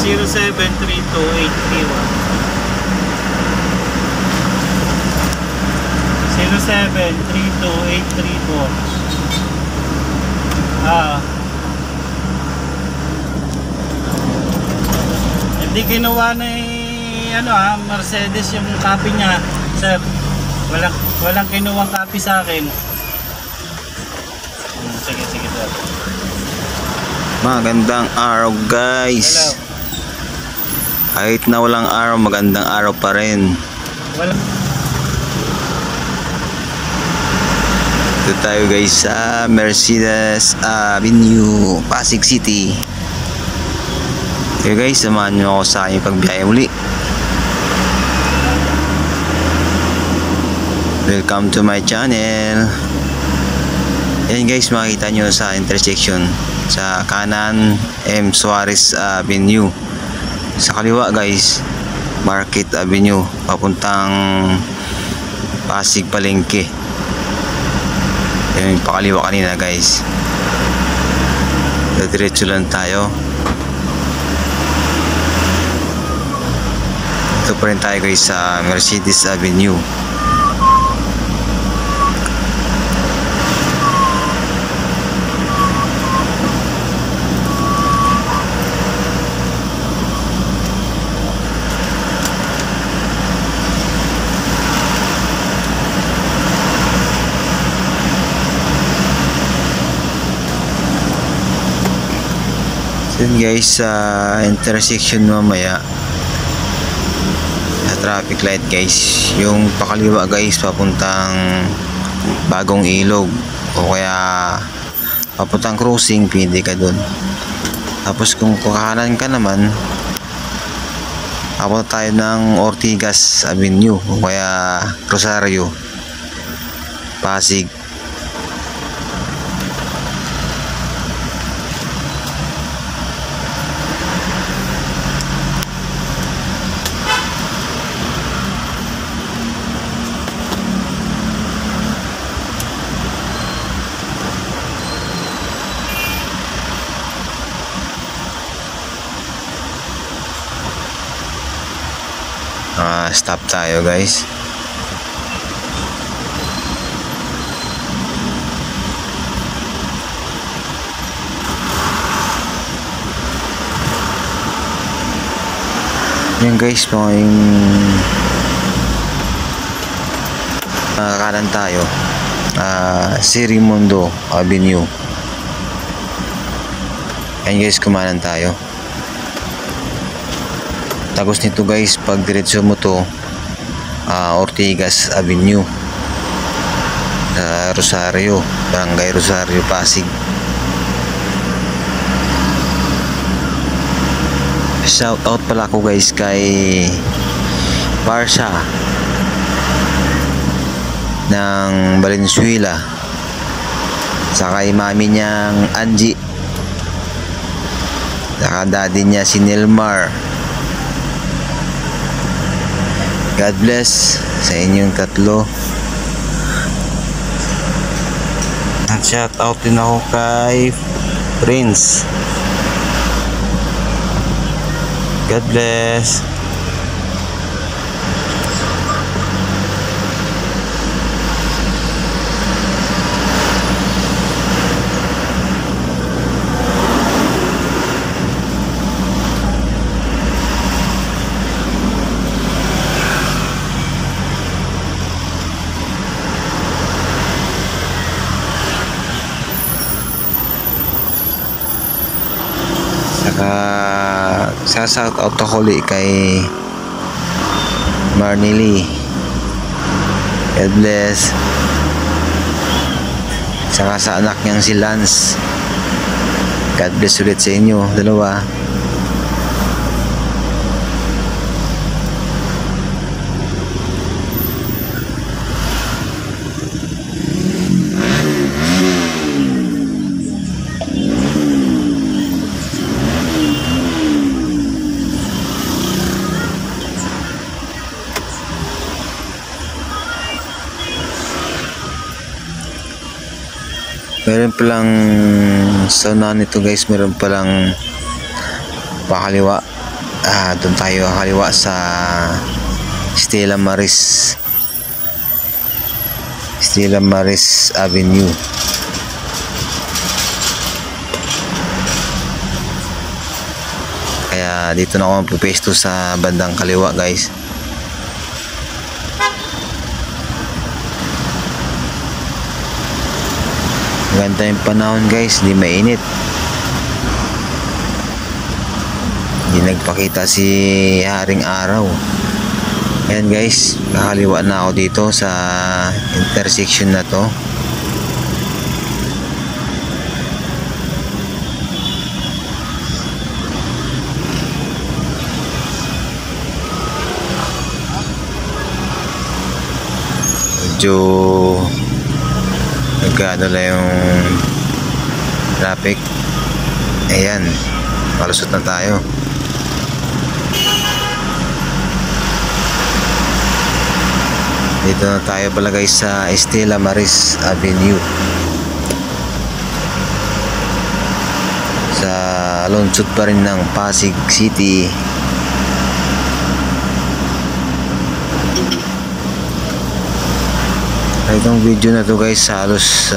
Hindi kinuha na Mercedes yung copy niya, sir. Walang kinuwang copy sa akin. Sige sir. Magandang araw guys. Hello. Kahit na walang araw, magandang araw pa rin. Ito tayo guys sa Mercedes Avenue, Pasig City. Okay guys, samahan nyo ako sa aking pagbiyahe muli. Welcome to my channel. Yan guys, makikita nyo sa intersection sa kanan M. Suarez Avenue, sa kaliwa guys Market Avenue papuntang Pasig Palengke. Yan yung pakaliwa kanina guys. Diretso lang tayo. Ito pa rin tayo guys sa Mercedes Avenue. Then guys, sa intersection mamaya sa traffic light guys, yung pakaliwa guys papuntang Bagong Ilog o kaya papuntang crossing, pwede ka dun. Tapos kung kukanan ka naman, papunta tayo ng Ortigas Avenue o kaya Rosario, Pasig. Stop tayo guys. Yan guys, yung kanan tayo, Sirimundo Avenue. Yan guys, kumanan tayo. Tapos nito guys, pag diretso mo to, Ortigas Avenue, Rosario, Barangay Rosario, Pasig. Shout out pala ko guys kay Barsha ng Valenzuela, saka kay mami niyang Angie, saka daddy niya si Nilmar. God bless sa inyong tatlo. At shout out din ako kay Prince. God bless. Shout out ako ulit kay Marnily. God bless. Saka sa anak niyang si Lance. God bless ulit sa inyo dalawa. Meron palang sa unahan nito guys, meron palang pakaliwa doon tayo kaliwa sa Stella Maris Avenue. Kaya dito na ako magpupesto sa bandang kaliwa, guys. Maganda yung panahon, guys, hindi mainit. Hindi nagpakita si Haring Araw. Ayan, guys, kakaliwa na ako dito sa intersection na to. Medyo nagkaano lang yung traffic. Ayan, palusot na tayo. Dito na tayo pala, guys, sa Stella Maris Avenue, sa lungsod pa rin ng Pasig City. Itong video na to, guys, halos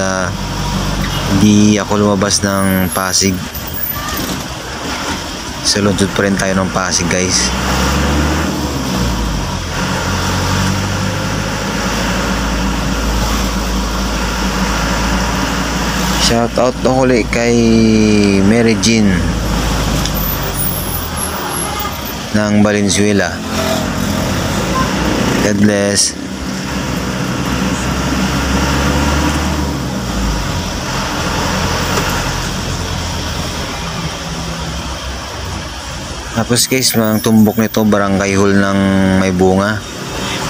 hindi ako lumabas ng Pasig. Sa lungsod pa rin tayo ng Pasig, guys. Shout out na huli kay Mary Jean ng Valenzuela. God bless. Tapos, guys, mga tumbok nito, barangay hall ng May Bunga.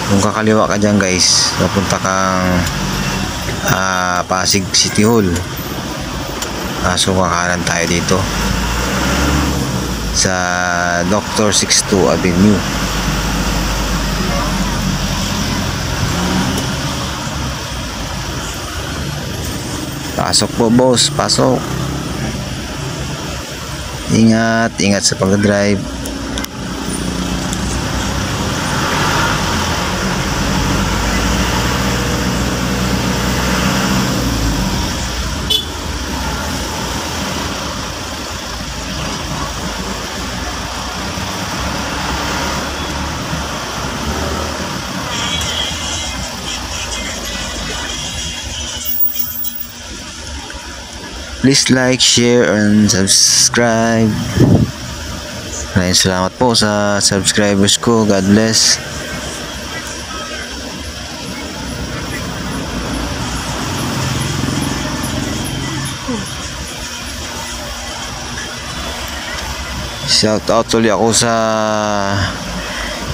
Kung kakaliwa ka dyan, guys, napunta kang Pasig City Hall. So kakanan tayo dito sa Dr. 62 Avenue. Pasok po, boss, pasok. Ingat sa pag-drive. Please like, share, and subscribe. Maraming salamat po sa subscribers ko. God bless. Shout out ulit ako sa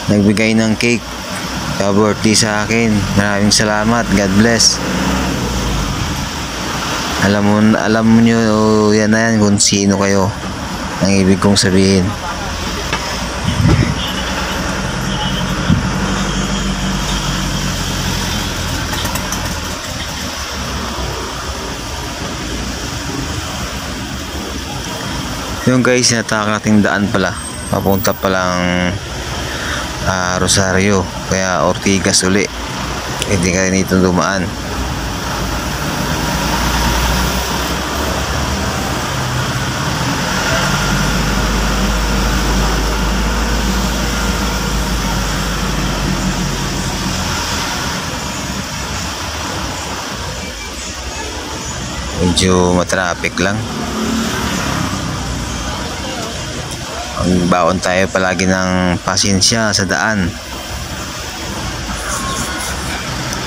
nagbigay ng cake sa birthday sa akin. Maraming salamat. God bless. Alam mo nyo yan na yan kung sino kayo, ang ibig kong sabihin. Yung, guys, sinataka nating daan pala, papunta palang Rosario, kaya Ortigas uli. Hindi ka rin dito dumaan. Medyo matraffic lang. Ang baon tayo palagi ng pasensya sa daan.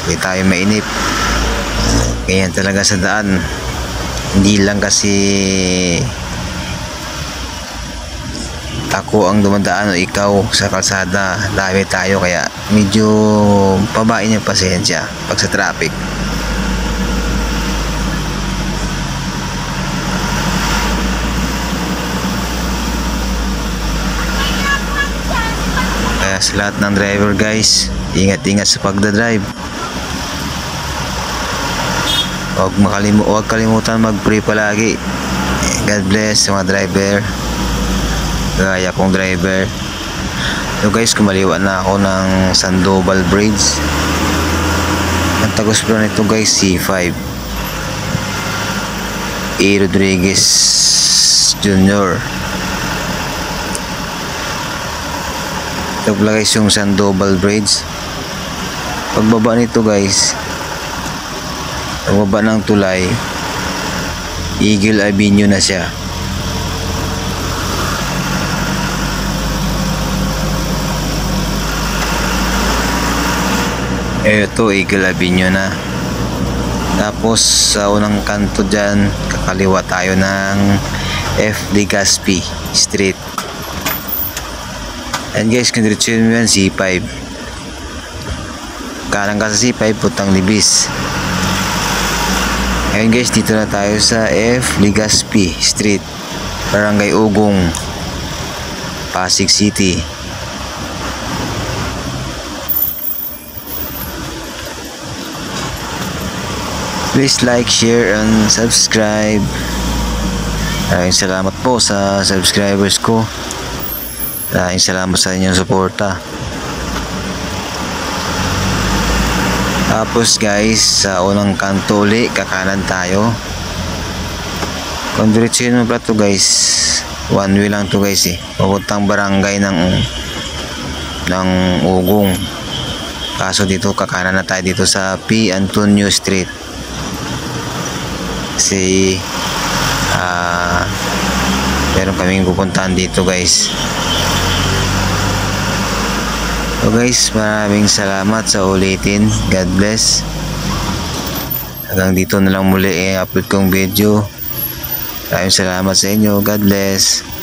Hindi tayo mainip. Ganyan talaga sa daan. Hindi lang kasi ako ang dumadaan o ikaw sa kalsada. Dami tayo, kaya medyo pabain yung pasensya pag sa traffic. Kaya sa lahat ng driver, guys, ingat-ingat sa pagdadrive. Huwag kalimutan mag-pray palagi. God bless sa mga driver. gaya kong driver. So guys, kumaliwa na ako ng Sandoval Bridge. Ang tagos pala nito guys, C5 A. Rodriguez Jr. Ito pala guys yung Sandoval Bridge. Pagbaba nito guys, pagbaba ng tulay, Eagle Avenue na siya. Ito, Eagle Avenue na. Tapos sa unang kanto dyan, kakaliwa tayo ng F. Legazpi Street. And guys, kung diretso mo yan, C5. Kanan ka sa C5, putang Libis. Ngayon guys, dito na tayo sa F. Legazpi Street, Barangay Ugong, Pasig City. Please like, share, and subscribe. Maraming salamat po sa subscribers ko. Maraming salamat sa inyong suporta. Tapos guys, sa unang kanto ulit, kakanan tayo. Kung diretsuhin mo pala to guys, one way lang to guys eh. Papuntang barangay ng Ugong. Kaso dito, kakanan na tayo dito sa P. Antonio Street. Kasi meron kaming pupuntahan dito guys. So guys, maraming salamat sa ulitin. God bless. Hanggang dito na lang muli upload kong video. Maraming salamat sa inyo. God bless.